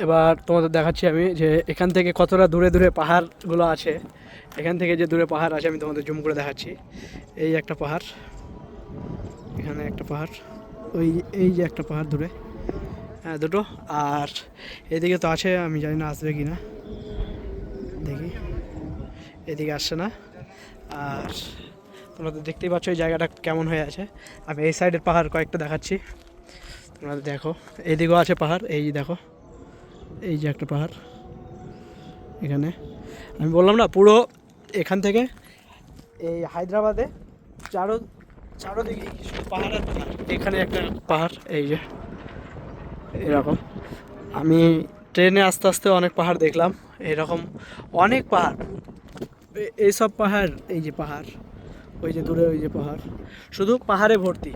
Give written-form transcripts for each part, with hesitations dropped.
এবার তোমাদের দেখাচ্ছি আমি যে এখান থেকে কতটা দূরে দূরে পাহাড়গুলো আছে। এখান থেকে যে দূরে পাহাড় আছে আমি তোমাদের জুম করে দেখাচ্ছি। এই একটা পাহাড়, এখানে একটা পাহাড়, ওই এই যে একটা পাহাড় দূরে, হ্যাঁ দুটো। আর এদিকে তো আছে, আমি জানি না আসবে কি না, দেখি। এদিকে আসছে না। আর তোমরা তো দেখতেই পাচ্ছ এই জায়গাটা কেমন হয়ে আছে। আমি এই সাইডের পাহাড় কয়েকটা দেখাচ্ছি, তোমরা দেখো। এদিকেও আছে পাহাড়, এই দেখো, এই যে একটা পাহাড় এখানে। আমি বললাম না পুরো এখান থেকে এই হায়দ্রাবাদে চারোদিকে শুধু পাহাড় আর পাহাড়। এখানে একটা পাহাড়, এই যে এরকম। আমি ট্রেনে আস্তে আস্তে অনেক পাহাড় দেখলাম, এরকম অনেক পাহাড়। এইসব পাহাড়, এই যে পাহাড়, ওই যে দূরে ওই যে পাহাড়, শুধু পাহাড়ে ভর্তি,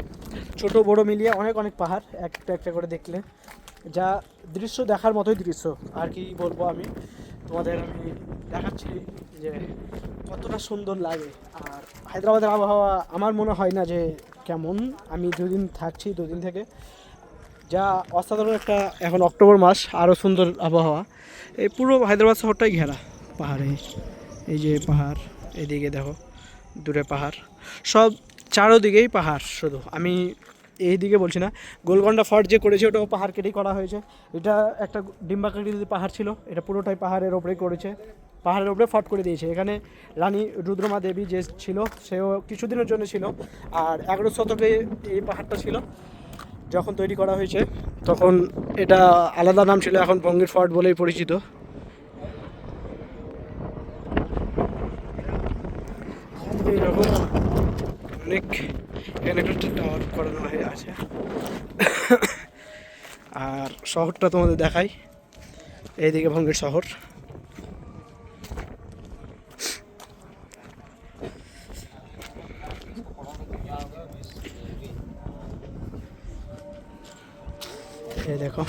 ছোট বড় মিলিয়ে অনেক অনেক পাহাড়। একটা একটা করে দেখলে যা দৃশ্য দেখার মতোই দৃশ্য। আর কি বলবো, আমি তোমাদের আমি দেখাচ্ছি যে কতটা সুন্দর লাগে। আর হায়দ্রাবাদের আবহাওয়া আমার মনে হয় না যে কেমন, আমি দুদিন থাকছি, দুদিন থেকে যা অসাধারণ একটা। এখন অক্টোবর মাস, আরও সুন্দর আবহাওয়া। এই পুরো হায়দ্রাবাদ শহরটাই ঘেরা পাহাড়ে। এই যে পাহাড়, এদিকে দেখো দূরে পাহাড়, সব চারোদিকেই পাহাড়। শুধু আমি এই দিকে বলছি না, গোলকন্ডা ফর্ট যে করেছে ওটাও পাহাড় কেটেই করা হয়েছে। এটা একটা ডিম্বাকৃতির পাহাড় ছিল, এটা পুরোটাই পাহাড়ের ওপরেই করেছে, পাহাড়ের ওপরে ফর্ট করে দিয়েছে। এখানে রানী রুদ্রমা দেবী যে ছিল, সেও কিছুদিনের জন্য ছিল। আর 11 শতকে এই পাহাড়টা ছিল যখন তৈরি করা হয়েছে, তখন এটা আলাদা নাম ছিল, এখন ভঙ্গির ফর্ট বলেই পরিচিত। এইরকম অনেক, এখানে একটা টাওয়ার করানো হয়ে আছে। আর শহরটা তোমাদের দেখাই, এইদিকে ভঙ্গির শহর। এই দেখো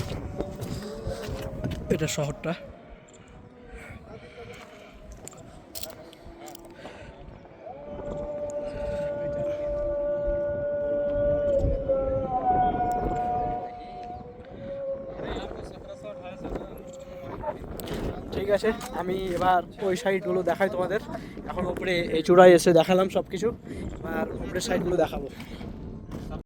এটা শহরটা। ঠিক আছে, আমি এবার ওই সাইডগুলো দেখাই তোমাদের। এখন উপরে এই চূড়ায় এসে দেখালাম সব কিছু, এবার উপরের সাইডগুলো দেখাবো।